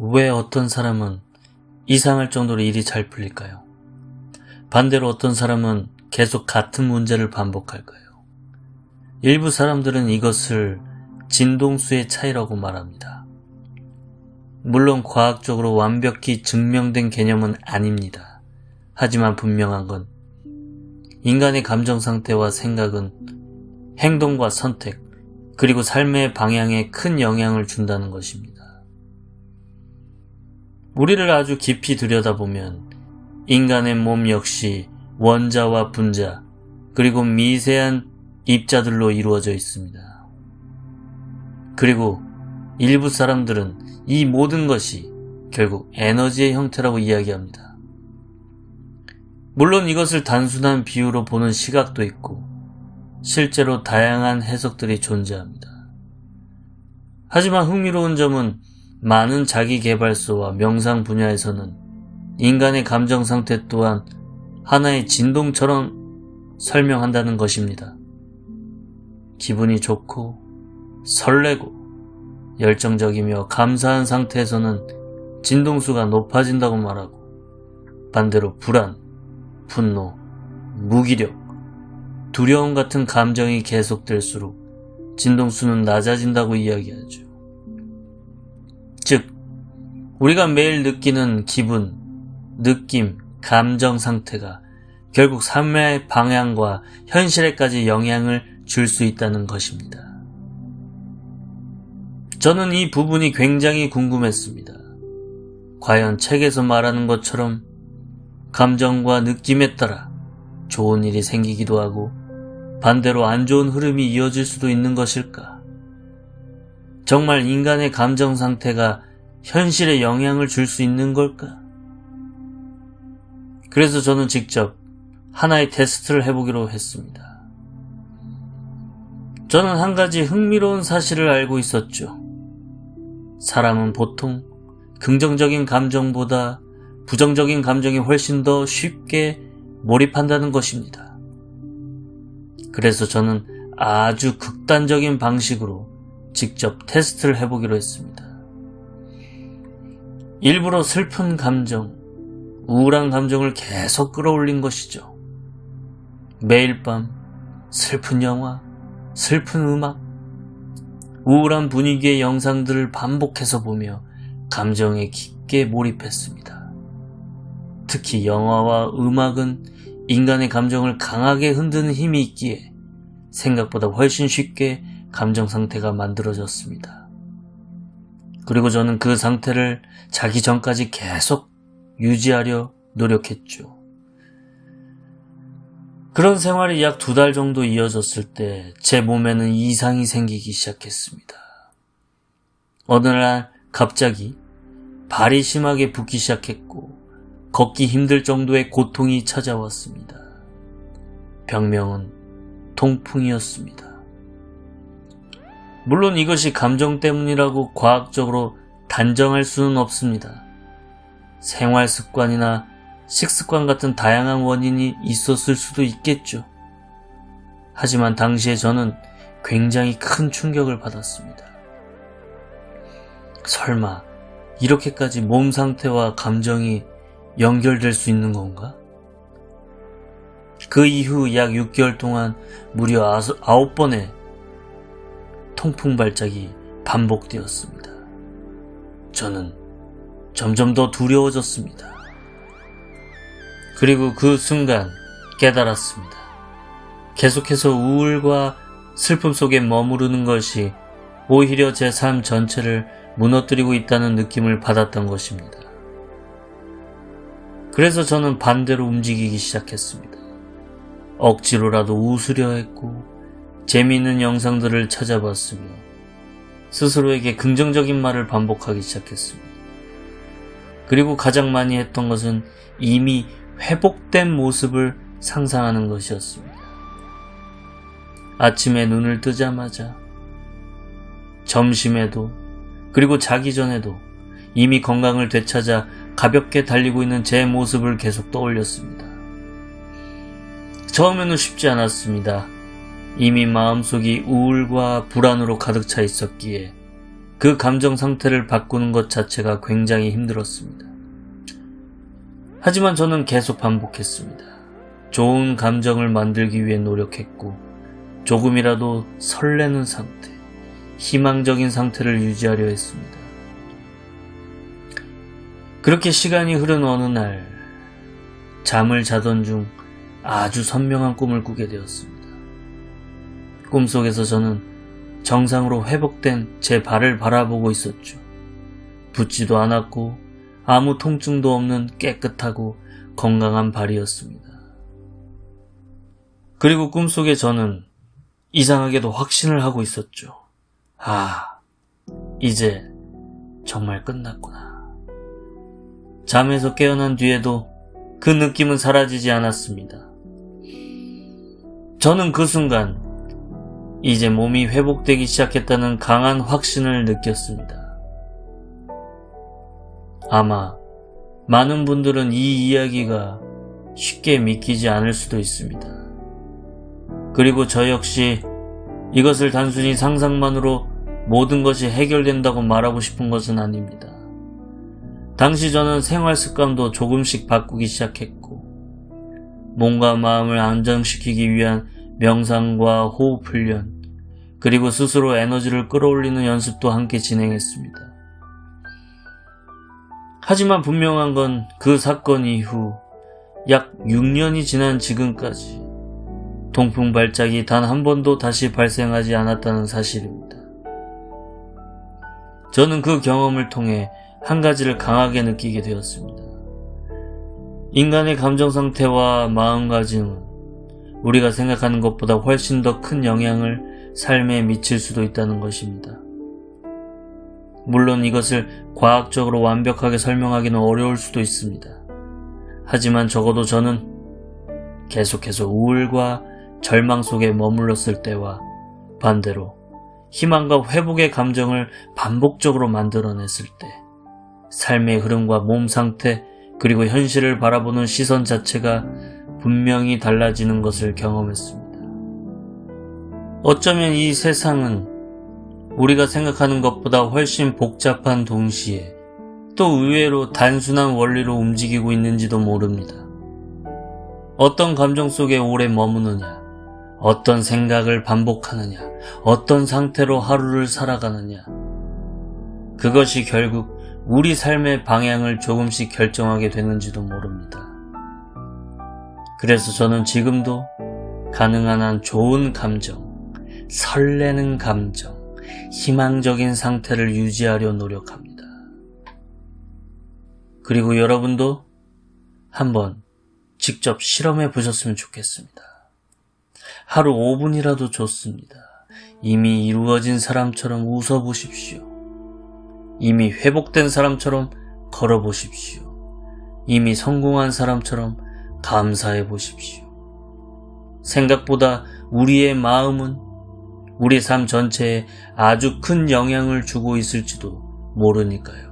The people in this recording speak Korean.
왜 어떤 사람은 이상할 정도로 일이 잘 풀릴까요? 반대로 어떤 사람은 계속 같은 문제를 반복할까요? 일부 사람들은 이것을 진동수의 차이라고 말합니다. 물론 과학적으로 완벽히 증명된 개념은 아닙니다. 하지만 분명한 건 인간의 감정 상태와 생각은 행동과 선택, 그리고 삶의 방향에 큰 영향을 준다는 것입니다. 우리를 아주 깊이 들여다보면 인간의 몸 역시 원자와 분자, 그리고 미세한 입자들로 이루어져 있습니다. 그리고 일부 사람들은 이 모든 것이 결국 에너지의 형태라고 이야기합니다. 물론 이것을 단순한 비유로 보는 시각도 있고 실제로 다양한 해석들이 존재합니다. 하지만 흥미로운 점은 많은 자기계발서와 명상 분야에서는 인간의 감정 상태 또한 하나의 진동처럼 설명한다는 것입니다. 기분이 좋고 설레고 열정적이며 감사한 상태에서는 진동수가 높아진다고 말하고, 반대로 불안, 분노, 무기력, 두려움 같은 감정이 계속될수록 진동수는 낮아진다고 이야기하죠. 즉, 우리가 매일 느끼는 기분, 느낌, 감정 상태가 결국 삶의 방향과 현실에까지 영향을 줄 수 있다는 것입니다. 저는 이 부분이 굉장히 궁금했습니다. 과연 책에서 말하는 것처럼 감정과 느낌에 따라 좋은 일이 생기기도 하고 반대로 안 좋은 흐름이 이어질 수도 있는 것일까? 정말 인간의 감정 상태가 현실에 영향을 줄 수 있는 걸까? 그래서 저는 직접 하나의 테스트를 해보기로 했습니다. 저는 한 가지 흥미로운 사실을 알고 있었죠. 사람은 보통 긍정적인 감정보다 부정적인 감정이 훨씬 더 쉽게 몰입한다는 것입니다. 그래서 저는 아주 극단적인 방식으로 직접 테스트를 해보기로 했습니다. 일부러 슬픈 감정, 우울한 감정을 계속 끌어올린 것이죠. 매일 밤 슬픈 영화, 슬픈 음악, 우울한 분위기의 영상들을 반복해서 보며 감정에 깊게 몰입했습니다. 특히 영화와 음악은 인간의 감정을 강하게 흔드는 힘이 있기에 생각보다 훨씬 쉽게 감정 상태가 만들어졌습니다. 그리고 저는 그 상태를 자기 전까지 계속 유지하려 노력했죠. 그런 생활이 약 2달 정도 이어졌을 때 제 몸에는 이상이 생기기 시작했습니다. 어느 날 갑자기 발이 심하게 붓기 시작했고 걷기 힘들 정도의 고통이 찾아왔습니다. 병명은 통풍이었습니다. 물론 이것이 감정 때문이라고 과학적으로 단정할 수는 없습니다. 생활 습관이나 식습관 같은 다양한 원인이 있었을 수도 있겠죠. 하지만 당시에 저는 굉장히 큰 충격을 받았습니다. 설마 이렇게까지 몸 상태와 감정이 연결될 수 있는 건가? 그 이후 약 6개월 동안 무려 9번의 통풍 발작이 반복되었습니다. 저는 점점 더 두려워졌습니다. 그리고 그 순간 깨달았습니다. 계속해서 우울과 슬픔 속에 머무르는 것이 오히려 제 삶 전체를 무너뜨리고 있다는 느낌을 받았던 것입니다. 그래서 저는 반대로 움직이기 시작했습니다. 억지로라도 웃으려 했고 재미있는 영상들을 찾아봤으며 스스로에게 긍정적인 말을 반복하기 시작했습니다. 그리고 가장 많이 했던 것은 이미 회복된 모습을 상상하는 것이었습니다. 아침에 눈을 뜨자마자, 점심에도, 그리고 자기 전에도 이미 건강을 되찾아 가볍게 달리고 있는 제 모습을 계속 떠올렸습니다. 처음에는 쉽지 않았습니다. 이미 마음속이 우울과 불안으로 가득 차 있었기에 그 감정 상태를 바꾸는 것 자체가 굉장히 힘들었습니다. 하지만 저는 계속 반복했습니다. 좋은 감정을 만들기 위해 노력했고 조금이라도 설레는 상태, 희망적인 상태를 유지하려 했습니다. 그렇게 시간이 흐른 어느 날 잠을 자던 중 아주 선명한 꿈을 꾸게 되었습니다. 꿈속에서 저는 정상으로 회복된 제 발을 바라보고 있었죠. 붓지도 않았고 아무 통증도 없는 깨끗하고 건강한 발이었습니다. 그리고 꿈속에 저는 이상하게도 확신을 하고 있었죠. 이제 정말 끝났구나. 잠에서 깨어난 뒤에도 그 느낌은 사라지지 않았습니다. 저는 그 순간 이제 몸이 회복되기 시작했다는 강한 확신을 느꼈습니다. 아마 많은 분들은 이 이야기가 쉽게 믿기지 않을 수도 있습니다. 그리고 저 역시 이것을 단순히 상상만으로 모든 것이 해결된다고 말하고 싶은 것은 아닙니다. 당시 저는 생활 습관도 조금씩 바꾸기 시작했고 몸과 마음을 안정시키기 위한 명상과 호흡 훈련, 그리고 스스로 에너지를 끌어올리는 연습도 함께 진행했습니다. 하지만 분명한 건 그 사건 이후 약 6년이 지난 지금까지 통풍 발작이 단 한 번도 다시 발생하지 않았다는 사실입니다. 저는 그 경험을 통해 한 가지를 강하게 느끼게 되었습니다. 인간의 감정 상태와 마음가짐은 우리가 생각하는 것보다 훨씬 더 큰 영향을 삶에 미칠 수도 있다는 것입니다. 물론 이것을 과학적으로 완벽하게 설명하기는 어려울 수도 있습니다. 하지만 적어도 저는 계속해서 우울과 절망 속에 머물렀을 때와 반대로 희망과 회복의 감정을 반복적으로 만들어냈을 때 삶의 흐름과 몸 상태 그리고 현실을 바라보는 시선 자체가 분명히 달라지는 것을 경험했습니다. 어쩌면 이 세상은 우리가 생각하는 것보다 훨씬 복잡한 동시에 또 의외로 단순한 원리로 움직이고 있는지도 모릅니다. 어떤 감정 속에 오래 머무느냐, 어떤 생각을 반복하느냐, 어떤 상태로 하루를 살아가느냐, 그것이 결국 우리 삶의 방향을 조금씩 결정하게 되는지도 모릅니다. 그래서 저는 지금도 가능한 한 좋은 감정, 설레는 감정, 희망적인 상태를 유지하려 노력합니다. 그리고 여러분도 한번 직접 실험해 보셨으면 좋겠습니다. 하루 5분이라도 좋습니다. 이미 이루어진 사람처럼 웃어 보십시오. 이미 회복된 사람처럼 걸어 보십시오. 이미 성공한 사람처럼 감사해 보십시오. 생각보다 우리의 마음은 우리 삶 전체에 아주 큰 영향을 주고 있을지도 모르니까요.